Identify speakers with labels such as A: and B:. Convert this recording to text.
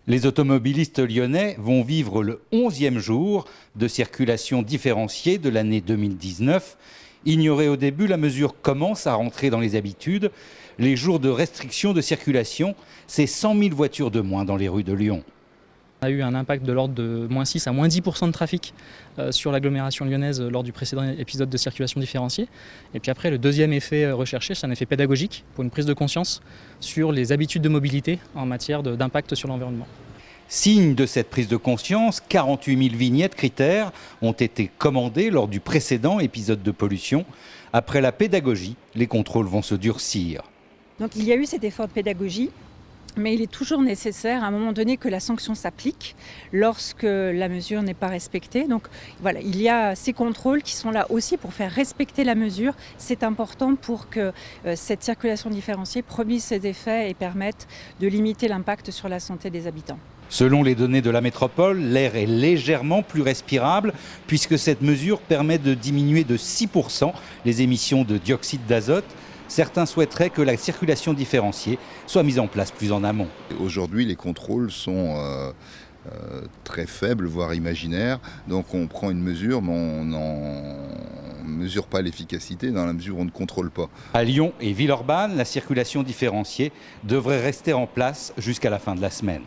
A: Les automobilistes lyonnais vont vivre le 11e jour de circulation différenciée de l'année 2019. Ignorée au début, la mesure commence à rentrer dans les habitudes. Les jours de restriction de circulation, c'est 100 000 voitures de moins dans les rues de Lyon.
B: On a eu un impact de l'ordre de moins 6 à moins 10% de trafic sur l'agglomération lyonnaise lors du précédent épisode de circulation différenciée. Et puis après, le deuxième effet recherché, c'est un effet pédagogique pour une prise de conscience sur les habitudes de mobilité en matière d'impact sur l'environnement.
A: Signe de cette prise de conscience, 48 000 vignettes critères ont été commandées lors du précédent épisode de pollution. Après la pédagogie, les contrôles vont se durcir.
C: Donc il y a eu cet effort de pédagogie. Mais il est toujours nécessaire à un moment donné que la sanction s'applique lorsque la mesure n'est pas respectée. Donc voilà, il y a ces contrôles qui sont là aussi pour faire respecter la mesure. C'est important pour que cette circulation différenciée produise ses effets et permette de limiter l'impact sur la santé des habitants.
A: Selon les données de la métropole, l'air est légèrement plus respirable puisque cette mesure permet de diminuer de 6% les émissions de dioxyde d'azote. Certains souhaiteraient que la circulation différenciée soit mise en place plus en amont.
D: Aujourd'hui, les contrôles sont très faibles, voire imaginaires. Donc on prend une mesure, mais on n'en mesure pas l'efficacité dans la mesure où on ne contrôle pas.
A: À Lyon et Villeurbanne, la circulation différenciée devrait rester en place jusqu'à la fin de la semaine.